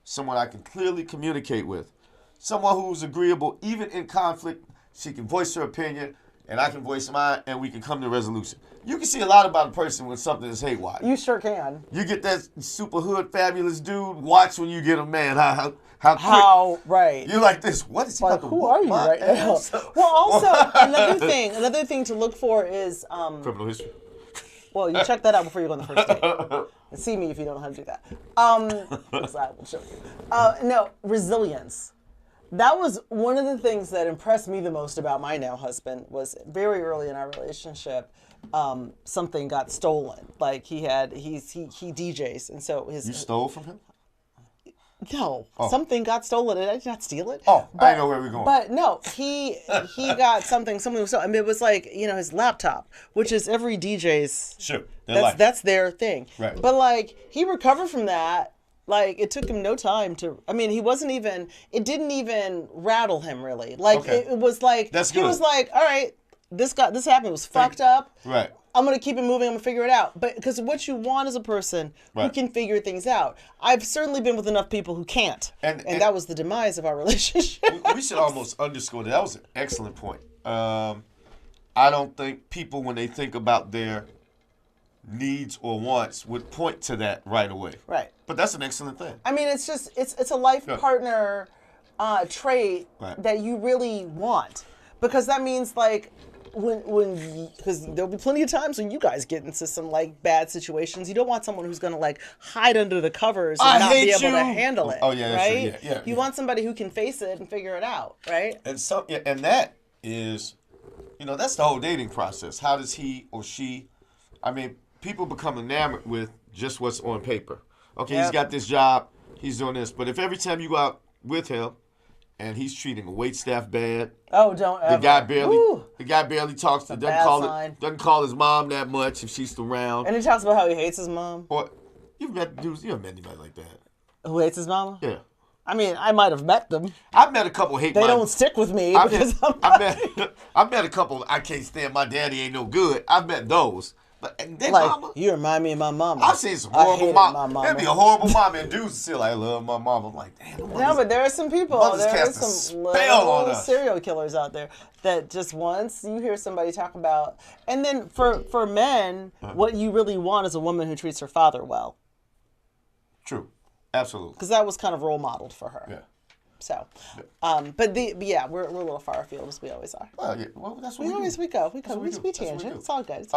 someone I can clearly communicate with, someone who's agreeable even in conflict. She can voice her opinion, and I can voice mine, and we can come to a resolution. You can see a lot about a person when something is haywire. You sure can. You get that super hood, fabulous dude. Watch when you get a man. How quick. Right. You're like this. What is he Like, about to who whoop are you my right now? ass? Well, also another thing to look for is Criminal history. well, you check that out before you go on the first date. And see me if you don't know how to do that. Because I will show you. No, resilience. That was one of the things that impressed me the most about my now husband. Was very early in our relationship, something got stolen. Like he DJs, and so his. You stole from him? No, something got stolen, and I did not steal it. Oh, I know where we're going. But no, he got something was stolen. I mean, it was like, his laptop, which is every DJ's. Sure, that's their thing. Right. But like, he recovered from that. Like, it took him no time to. I mean, it didn't even rattle him really. Like, Okay. it was like That's he good. was like, all right, this happened. It was fucked up. Right. I'm going to keep it moving. I'm going to figure it out. But because what you want is a person who Right. can figure things out. I've certainly been with enough people who can't. And that was the demise of our relationship. We should almost underscore that. That was an excellent point. I don't think people, when they think about their needs or wants, would point to that right away. Right. But that's an excellent thing. I mean, it's a life partner trait that you really want. Because that means, like, because there'll be plenty of times when you guys get into some like bad situations. You don't want someone who's gonna like hide under the covers and not be able to handle it. Oh yeah, that's right? true. Yeah. You want somebody who can face it and figure it out, right? And that is, that's the whole dating process. How does he or she? I mean, people become enamored with just what's on paper. Okay, He's got this job, he's doing this, but if every time you go out with him, and he's treating a waitstaff bad. Oh, don't ever. The guy barely talks to. Doesn't call his mom that much if she's around. And he talks about how he hates his mom. Or you haven't met anybody like that. Who hates his mama? Yeah. I mean, I might have met them. I've met a couple hate. They don't stick with me because I've met a couple. I can't stand my daddy ain't no good. I've met those. But then like, mama, you remind me of my mama. I've seen some horrible mama. There'd be a horrible mama and dudes still I love my mama. I'm like, damn. No, but there are some people. There are some little serial killers out there that just once you hear somebody talk about, and then for men, what you really want is a woman who treats her father well. True, absolutely. Because that was kind of role modeled for her. Yeah. So, but we're a little far afield as we always are. Well, yeah. Well, that's what we go. We tangent. It's all good. It's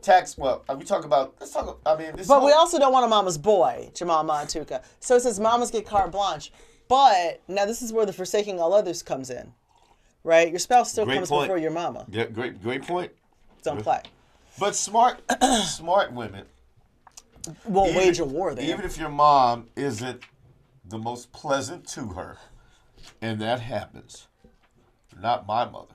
tax. Well, we talk about. Let's talk. I mean, this. But we also don't want a mama's boy, Jamal Matuka. So it says mamas get carte blanche. But now this is where the forsaking all others comes in, right? Your spouse still comes before your mama. Yeah, great point. Don't play. But smart women won't wage a war there. Even if your mom isn't the most pleasant to her, and that happens. Not my mother.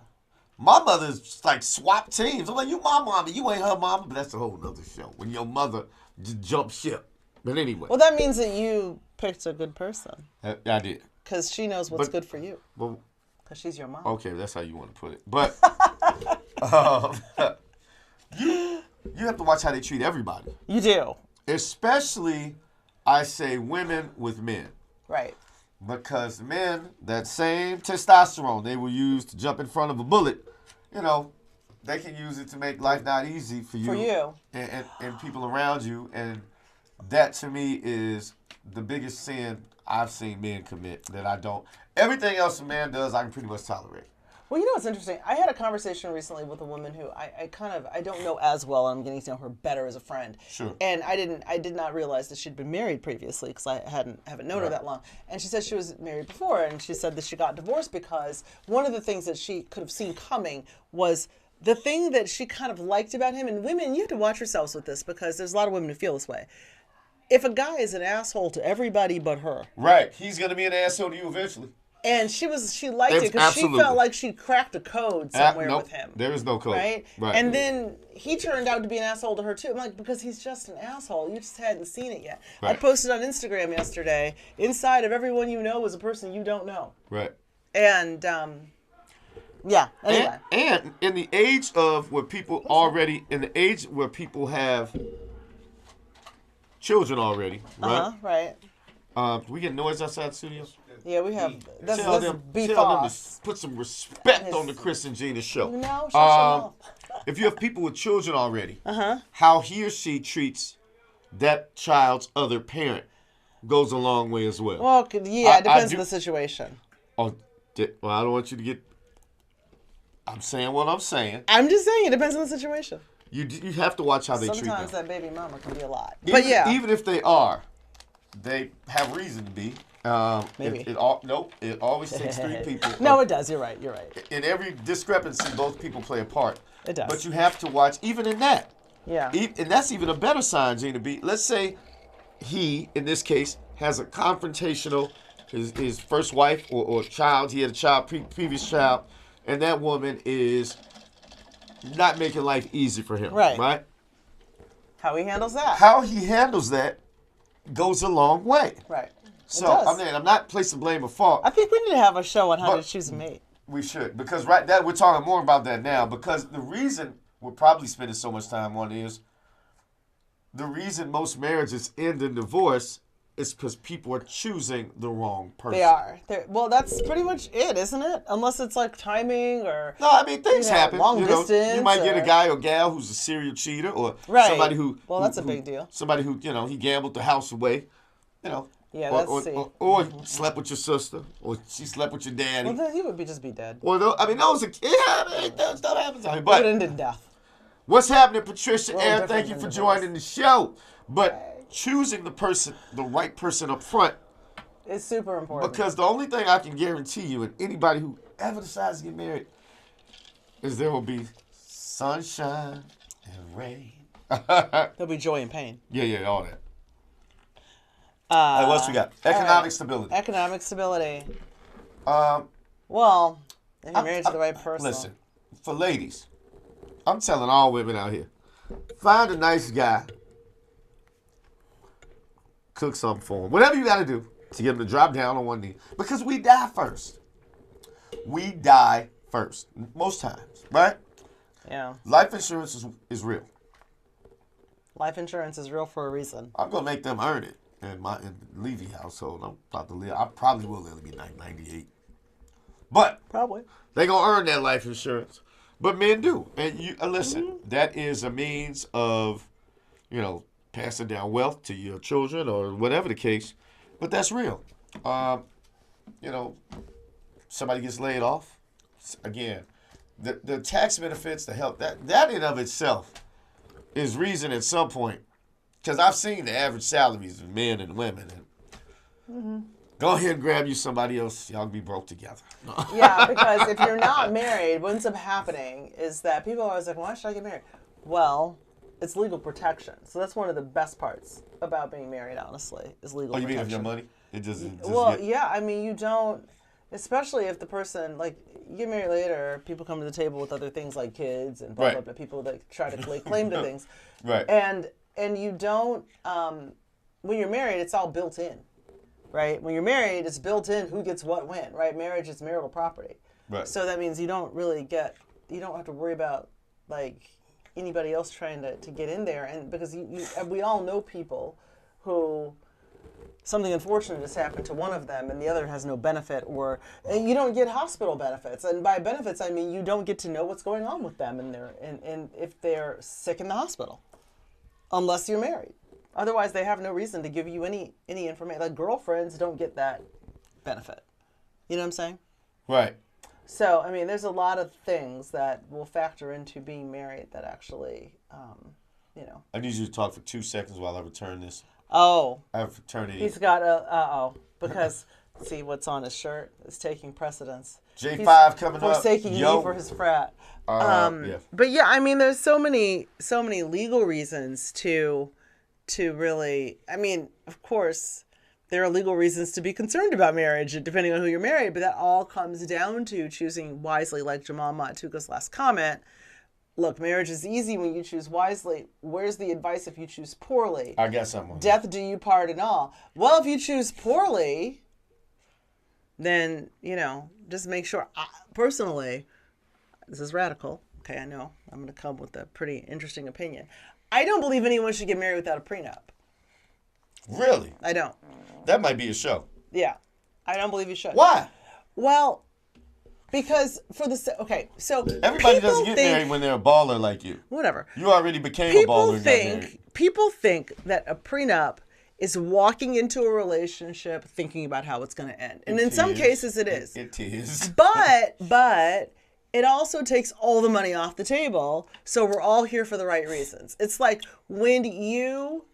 My mother's like swap teams. I'm like, you my mama, you ain't her mama, but that's a whole nother show. When your mother just jumps ship. But anyway. Well, that means that you picked a good person. I did. Because she knows what's good for you. Well, because she's your mom. Okay, that's how you want to put it. But you have to watch how they treat everybody. You do. Especially, I say, women with men. Right. Because men, that same testosterone they will use to jump in front of a bullet, they can use it to make life not easy for you. For you. And people around you. And that, to me, is the biggest sin I've seen men commit that I don't. Everything else a man does, I can pretty much tolerate. Well, you know what's interesting? I had a conversation recently with a woman who I don't know as well, and I'm getting to know her better as a friend. Sure. And I did not realize that she'd been married previously because I haven't known her that long. And she said she was married before, and she said that she got divorced because one of the things that she could have seen coming was the thing that she kind of liked about him. And women, you have to watch yourselves with this because there's a lot of women who feel this way. If a guy is an asshole to everybody but her. Right. He's going to be an asshole to you eventually. And she liked it because she felt like she cracked a code somewhere with him. There is no code. Right? And then he turned out to be an asshole to her too. I'm like, because he's just an asshole. You just hadn't seen it yet. Right. I posted on Instagram yesterday, inside of everyone you know is a person you don't know. Right. And, yeah, anyway. And in the age of where people have children already, right? Right. Do we get noise outside the studio? Yeah, we have. Tell them to put some respect on the Kris and Gina show. No, shut your mouth. If you have people with children already, how he or she treats that child's other parent goes a long way as well. Well, yeah, it depends on the situation. Oh, well, I don't want you to get. I'm saying what I'm saying. I'm just saying it depends on the situation. You have to watch how they treat them. Sometimes that baby mama can be a lot. But yeah, even if they have reason to be. Maybe. It always takes three people. No, it does. You're right. In every discrepancy, both people play a part. It does. But you have to watch, even in that. Yeah. And that's even a better sign, Gina B. Let's say he, in this case, has a confrontational, his first wife or child, he had a child, previous child, and that woman is not making life easy for him. Right? How he handles that. How he handles that goes a long way. Right. So, I'm not placing blame or fault. I think we need to have a show on how to choose a mate. We should, because we're talking more about that now, because the reason we're probably spending so much time on is the reason most marriages end in divorce is because people are choosing the wrong person. They are. Well, that's pretty much it, isn't it? Unless it's like timing or... No, I mean, things happen. Long distance. You might get a guy or gal who's a serial cheater or somebody who... Well, that's a big deal. Somebody who, he gambled the house away, Yeah, or slept with your sister, or she slept with your daddy. Well, then he would just be dead. Well, that stuff happens. But it ended in death. What's happening, Patricia? Aaron, thank you for joining the show. But choosing the right person up front is super important. Because the only thing I can guarantee you, and anybody who ever decides to get married, is there will be sunshine and rain. There'll be joy and pain. Yeah, all that. What else we got? Economic stability. Economic stability. Um, Well, if you're married to the right person. Listen, for ladies, I'm telling all women out here, find a nice guy, cook something for him. Whatever you got to do to get him to drop down on one knee. Because we die first. We die first. Most times, right? Yeah. Life insurance is real. Life insurance is real for a reason. I'm going to make them earn it in the Levy household. I probably will only be 98. But Probably. they going to earn that life insurance. But men do. And you listen, that is a means of, passing down wealth to your children or whatever the case. But that's real. Somebody gets laid off. Again, the tax benefits, the help, that in of itself is reason at some point. Because I've seen the average salaries of men and women. And go ahead and grab you somebody else. Y'all can be broke together. Yeah, because if you're not married, what ends up happening is that people are always like, why should I get married? Well, it's legal protection. So that's one of the best parts about being married, honestly, is legal protection. Oh, you mean if your money? It just yeah, I mean, you don't, especially if the person, like, you get married later, people come to the table with other things like kids and blah, blah, blah, people that try to lay claim to things. Right. And you don't, when you're married, it's all built in. Right? When you're married, it's built in who gets what when, right? Marriage is marital property. Right. So that means you don't have to worry about, like, anybody else trying to get in there. And because we all know people who something unfortunate has happened to one of them and the other has no benefit, or you don't get hospital benefits. And by benefits, I mean you don't get to know what's going on with them and if they're sick in the hospital, unless you're married. Otherwise, they have no reason to give you any information. Like, girlfriends don't get that benefit. You know what I'm saying? Right. So, I mean, there's a lot of things that will factor into being married that actually, I need you to talk for 2 seconds while I return this. Oh. I have fraternity. He's got because, see, what's on his shirt is taking precedence. J5 coming up. Forsaking me for his frat. Yeah. But yeah, I mean, there's so many legal reasons to really, I mean, of course, there are legal reasons to be concerned about marriage, depending on who you're married, but that all comes down to choosing wisely, like Jamal Matuka's last comment. Look, marriage is easy when you choose wisely. Where's the advice if you choose poorly? I guess I'm on Death do you part and all. Well, if you choose poorly, then, just make sure, personally, this is radical. Okay, I know. I'm going to come with a pretty interesting opinion. I don't believe anyone should get married without a prenup. Really? I don't. That might be a show. Yeah. I don't believe you should. Why? Well, because so everybody doesn't get married when they're a baller like you. Whatever. You already became a baller and got married. People think that a prenup is walking into a relationship thinking about how it's going to end. And in some cases it is. It is. But it also takes all the money off the table, so we're all here for the right reasons. It's like when you,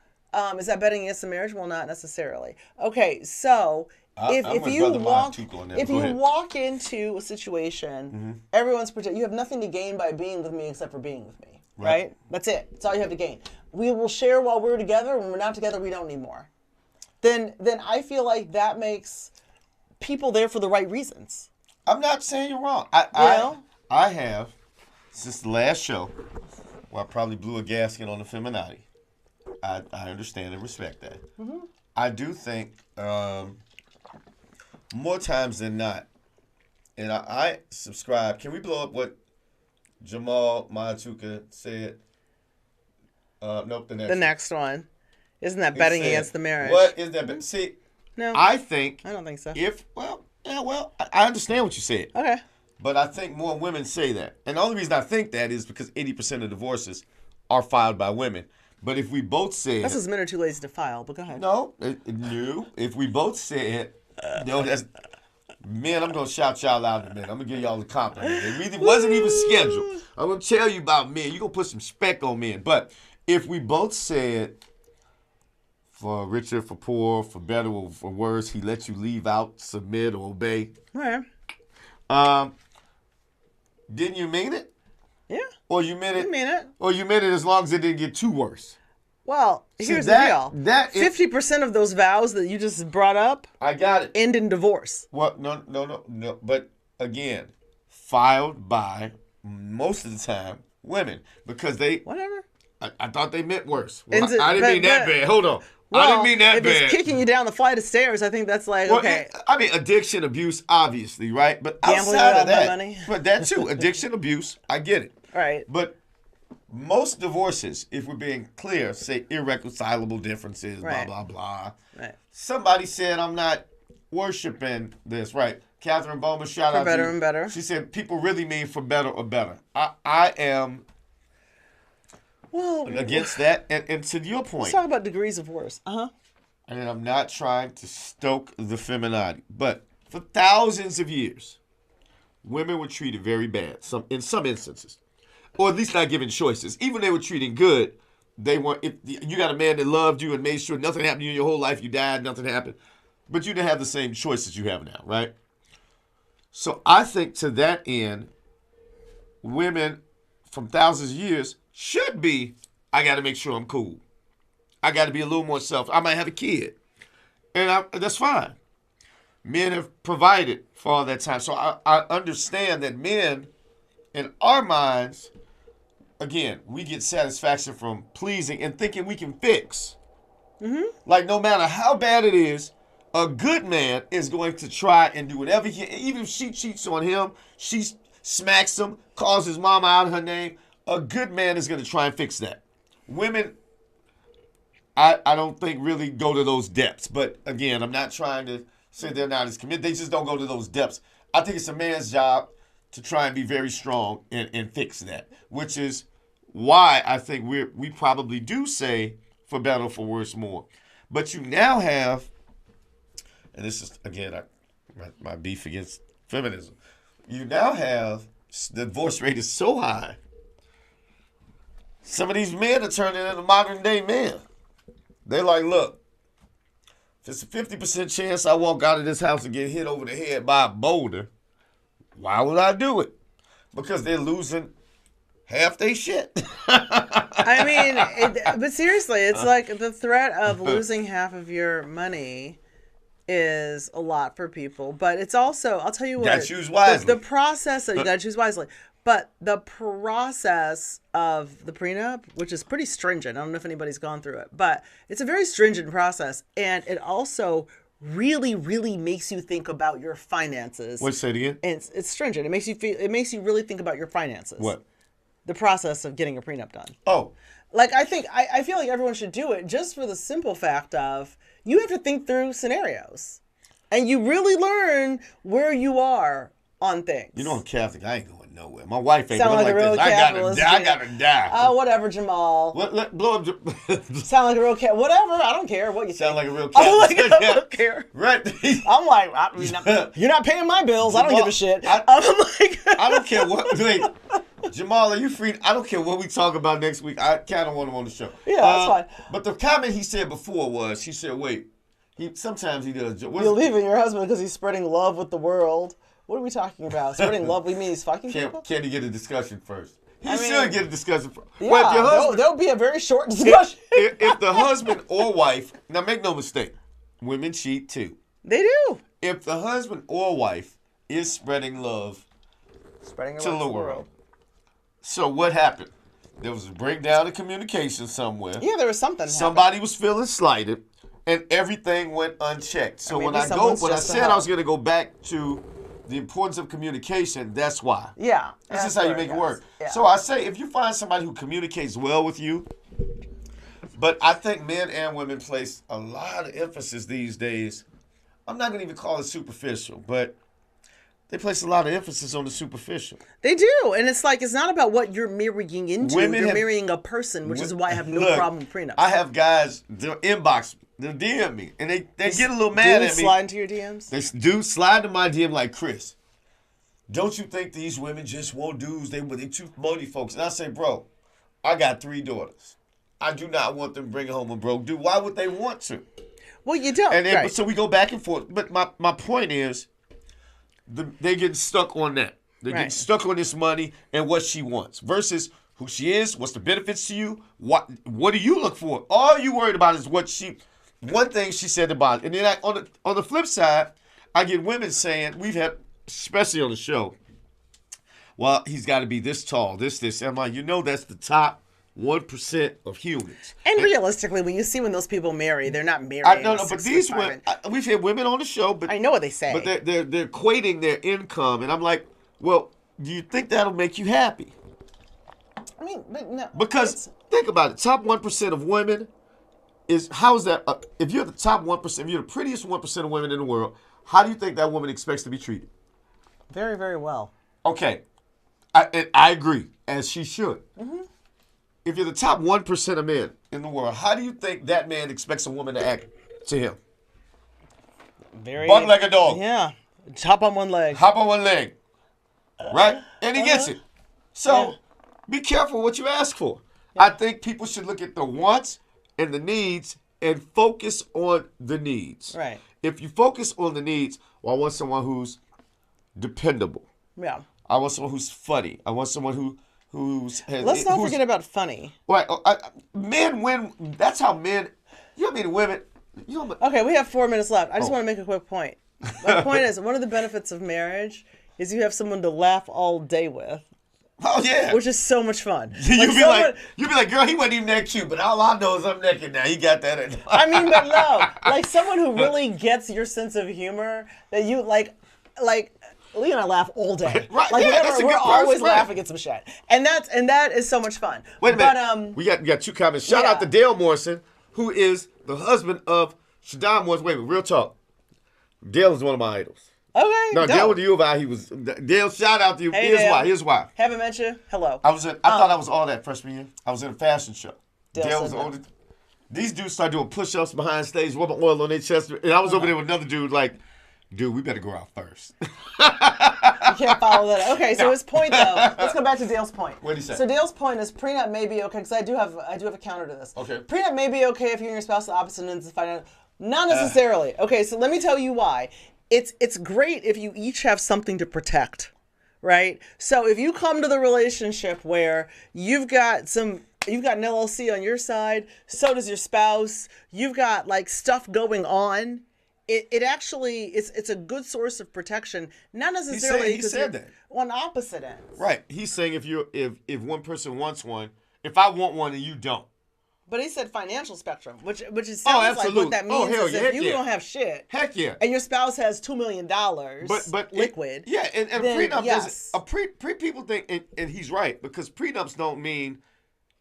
is that betting against the marriage? Well, not necessarily. Okay, so if you walk into a situation, everyone's you have nothing to gain by being with me except for being with me, right? That's it. That's all you have to gain. We will share while we're together. When we're not together, we don't need more. Then I feel like that makes people there for the right reasons. I'm not saying you're wrong. I have, since the last show, where I probably blew a gasket on the femininity. I understand and respect that. Mm-hmm. I do think more times than not, and I subscribe. Can we blow up what Jamal Matuka said? Nope, the next one. Isn't that betting against the marriage? What is that? See, no, I don't think so. I understand what you said. Okay. But I think more women say that. And the only reason I think that is because 80% of divorces are filed by women. But if we both said... That's because men are too lazy to file, but go ahead. No. If we both said... that's... Men, I'm going to shout y'all out in a minute. I'm going to give y'all a compliment. It wasn't even scheduled. I'm going to tell you about men. You're going to put some spec on men. But if we both said, for richer, for poor, for better, or for worse, he lets you leave out, submit, or obey. Right. Didn't you mean it? Yeah. Or you meant it? You mean it. Or you meant it as long as it didn't get too worse. Well, here's the deal. 50% of those vows that you just brought up, I got it, end in divorce. Well, no. But again, filed by most of the time women because they whatever. I thought they meant worse. Well, I didn't mean that bad. Hold on. Well, I didn't mean that if bad. it's kicking you down the flight of stairs, I think that's like, okay. I mean, addiction, abuse, obviously, right? But gambling outside with of that, all my money. but that too, addiction, abuse, I get it. Right. But most divorces, if we're being clear, say irreconcilable differences, right. blah, blah, blah. Right. Somebody said, I'm not worshiping this, right? Catherine Bowman, shout out to you. For better and better. She said, people really mean for better or better. I am against that. And to your point. Let's talk about degrees of worse. Uh-huh. And I'm not trying to stoke the femininity. But for thousands of years, women were treated very bad in some instances. Or at least not given choices. Even if they were treated good, they weren't. If you got a man that loved you and made sure nothing happened to you your whole life, you died, nothing happened. But you didn't have the same choices you have now, right? So I think to that end, women from thousands of years should be, I got to make sure I'm cool. I got to be a little more selfish. I might have a kid. And that's fine. Men have provided for all that time. So I understand that men, in our minds, again, we get satisfaction from pleasing and thinking we can fix. Mm-hmm. Like no matter how bad it is, a good man is going to try and do whatever he can. Even if she cheats on him, she smacks him, calls his mama out of her name, a good man is going to try and fix that. Women, I don't think really go to those depths. But again, I'm not trying to say they're not as committed. They just don't go to those depths. I think it's a man's job to try and be very strong and fix that, which is why I think we probably do say for better or for worse more. But you now have, and this is, again, my beef against feminism. You now have, the divorce rate is so high, some of these men are turning into modern day men. They're like, look, if it's a 50% chance I walk out of this house and get hit over the head by a boulder, why would I do it? Because they're losing half their shit. I mean, but seriously, it's like the threat of losing half of your money is a lot for people. But it's also, I'll tell you what. You gotta choose wisely. The process, you gotta choose wisely. But the process of the prenup, which is pretty stringent, I don't know if anybody's gone through it, but it's a very stringent process. And it also really, really makes you think about your finances. What's that again? And it's stringent. It makes you really think about your finances. What? The process of getting a prenup done. Oh. Like, I feel like everyone should do it just for the simple fact of you have to think through scenarios. And you really learn where you are on things. You know, I'm Catholic. I ain't going nowhere. My wife ain't. Sound like a real capitalist. I gotta die. Oh, whatever, Jamal. Blow up. Sound like a real cat. Whatever. I don't care what you Sound think. like a real Catholic. I don't care. Right. I'm like, you're not paying my bills. Jamal, I don't give a shit. I'm like, I don't care what. Wait, Jamal, are you free? I don't care what we talk about next week. I kind of want him on the show. Yeah, that's fine. But the comment he said before was, he said, wait, sometimes he does. You're leaving your husband because he's spreading love with the world. What are we talking about? Spreading love? We mean he's fucking people? Can he get a discussion first? He should get a discussion first. Yeah, well, if your husband, there'll be a very short discussion. If the husband or wife, now make no mistake, women cheat too. They do. If the husband or wife is spreading love to the world. So what happened? There was a breakdown in communication somewhere. Yeah, there was something. Somebody was feeling slighted, and everything went unchecked. So when I said I was going to go back to the importance of communication, that's why. Yeah. This is how you make it work. Yeah. So I say, if you find somebody who communicates well with you, but I think men and women place a lot of emphasis these days. I'm not going to even call it superficial, but they place a lot of emphasis on the superficial. They do. And it's like, it's not about what you're marrying into. You're marrying a person, which is why I have no problem with prenups. I have guys, they'll inbox me. They'll DM me, and they get a little mad at me. Slide into your DMs? They do slide to my DM like, Kris, don't you think these women just want dudes? They too money folks. And I say, bro, I got 3 daughters. I do not want them bringing home a broke dude. Why would they want to? Well, you don't. And then, so we go back and forth. But my point is, they get stuck on that. They get stuck on this money and what she wants versus who she is, what's the benefits to you, what do you look for? All you worried about is one thing she said about it. And then on the flip side, I get women saying, we've had, especially on the show, well, he's got to be this tall, this. And I'm like, that's the top 1% of humans. And realistically, when those people marry, they're not marrying. But these women, we've had women on the show, but I know what they say. But they're equating their income, and I'm like, well, do you think that'll make you happy? I mean, but no. Because think about it, top 1% of women how's that? If you're the top 1%, if you're the prettiest 1% of women in the world, how do you think that woman expects to be treated? Very, very well. Okay, I agree, as she should. Mm-hmm. If you're the top 1% of men in the world, how do you think that man expects a woman to act to him? Buck like a dog. Yeah. Hop on one leg. Right? And he gets it. So be careful what you ask for. Yeah. I think people should look at the wants and the needs and focus on the needs. Right. If you focus on the needs, well, I want someone who's dependable. Yeah. I want someone who's funny. I want someone who's Let's not forget about funny. Right. Men win. That's how men. You know what I mean? Women. Okay, we have 4 minutes left. I just want to make a quick point. My point is, one of the benefits of marriage is you have someone to laugh all day with. Oh yeah. Which is so much fun. You'd be like, girl, he wasn't even that cute, but all I know is I'm naked now. He got that. I mean, but no, like someone who really gets your sense of humor that you like. Lee and I laugh all day. Right, like that's a good we're always person, laughing at some shit, and that is so much fun. Wait a minute, we got 2 comments. Shout out to Dale Morrison, who is the husband of Shaddam Morrison. Wait a minute, real talk. Dale is one of my idols. Okay. No, Dale with the U of I. He was Dale. Shout out to you. Hey, Here's why. Haven't met you. Hello. I thought I was all that freshman year. I was in a fashion show. Dale was older. These dudes started doing push-ups behind stage, rubbing oil on their chest, and I was over there with another dude like, dude, we better go out first. You can't follow that. Okay, so his point though. Let's go back to Dale's point. What did he say? So Dale's point is prenup may be okay because I do have a counter to this. Okay. Prenup may be okay if you and your spouse are the opposite ends of financial. Not necessarily. Okay, so let me tell you why. It's great if you each have something to protect, right? So if you come to the relationship where you've got an LLC on your side, so does your spouse. You've got like stuff going on. It actually it's a good source of protection, not necessarily. He said that on opposite ends. Right. He's saying if one person wants one, if I want one and you don't. But he said financial spectrum, which sounds like what that means is if you don't have shit. Heck yeah. And your spouse has $2 million but liquid. And prenup yes. people think, and he's right, because prenups don't mean,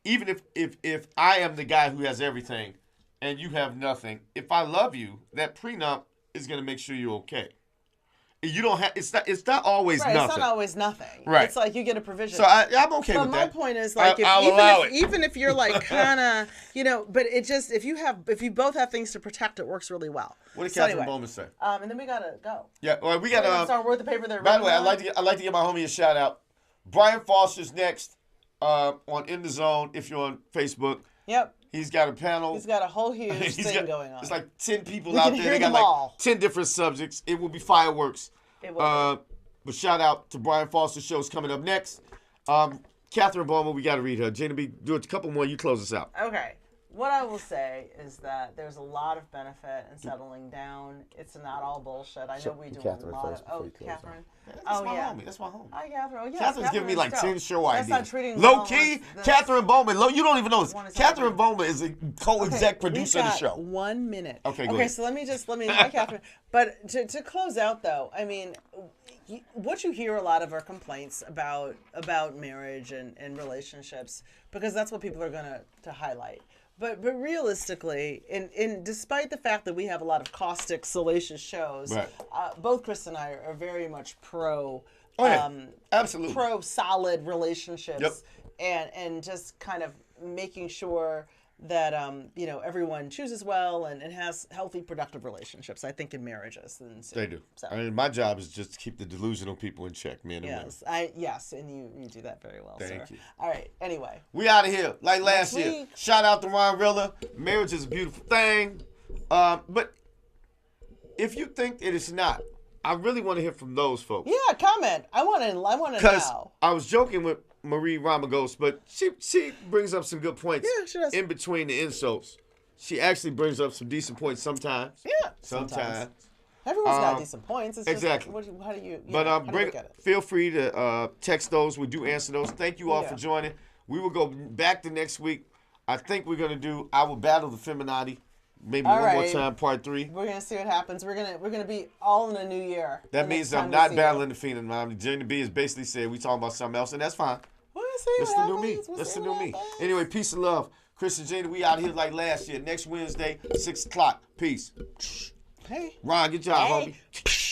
even if I am the guy who has everything and you have nothing, if I love you, that prenup is going to make sure you're okay. You don't have. It's not always right, nothing. It's not always nothing. Right. It's like you get a provision. So I'm okay but with that. But my point is like, even if you're like kind of, but it just if you both have things to protect, it works really well. What did Catherine Bowman say? And then we gotta go. Yeah. Well, we got start worth the paper there. By the way, I'd like to give my homie a shout out. Brian Foster's next on In the Zone. If you're on Facebook. Yep. He's got a panel. He's got a whole huge thing going on. There's like 10 people out there. They got like 10 different subjects. It will be fireworks. It will but shout out to Brian Foster's show's coming up next. Catherine Bowman, we got to read her. Jana B, do a couple more. You close us out. Okay. What I will say is that there's a lot of benefit in settling down. It's not all bullshit. I know we do a lot of. Oh, Catherine. That's my homie. That's my homie. Hi, Catherine. Oh, yes, Catherine's giving me like 10 show ideas. That's not treating low key, Catherine Bowman. You don't even know this. Catherine Bowman is a co-exec producer of the show. 1 minute. Okay, go Okay, ahead. so let me hi, Catherine. But to close out though, I mean, what you hear a lot of are complaints about marriage and relationships, because that's what people are going to highlight. But realistically, and despite the fact that we have a lot of caustic, salacious shows, right. Both Kris and I are very much pro, absolutely, pro solid relationships, yep. and just kind of making sure that everyone chooses well and has healthy, productive relationships. I think in marriages, they do. So. I mean, my job is just to keep the delusional people in check, men and women. Yes, and you do that very well, Thank sir. you. All right. Anyway, we out of here like last Next year. week. Shout out to Ron Rilla. Marriage is a beautiful thing, but if you think it is not, I really want to hear from those folks. Yeah, comment. I want to know. Because I was joking with Marie Ramagos, but she brings up some good points. Yeah, she does. In between the insults. She actually brings up some decent points sometimes. Yeah, Sometimes. Everyone's got decent points. It's exactly. Just, how do you? But how do you look at it? feel free to text those. We do answer those. Thank you all Yeah. for joining. We will go back to next week. I think we're gonna do I Will Battle the Feminati. Maybe All one more right. time, part 3. We're gonna see what happens. We're gonna be all in the new year. That means I'm not battling the Phenom. Jenny B is basically saying we talking about something else, and that's fine. We'll see That's what the new me. happens. We'll That's see the new what me. happens. Anyway, peace and love. Kris and Gina, we out here like last year. Next Wednesday, 6 o'clock. Peace. Hey. Ron, good job, Hey. homie.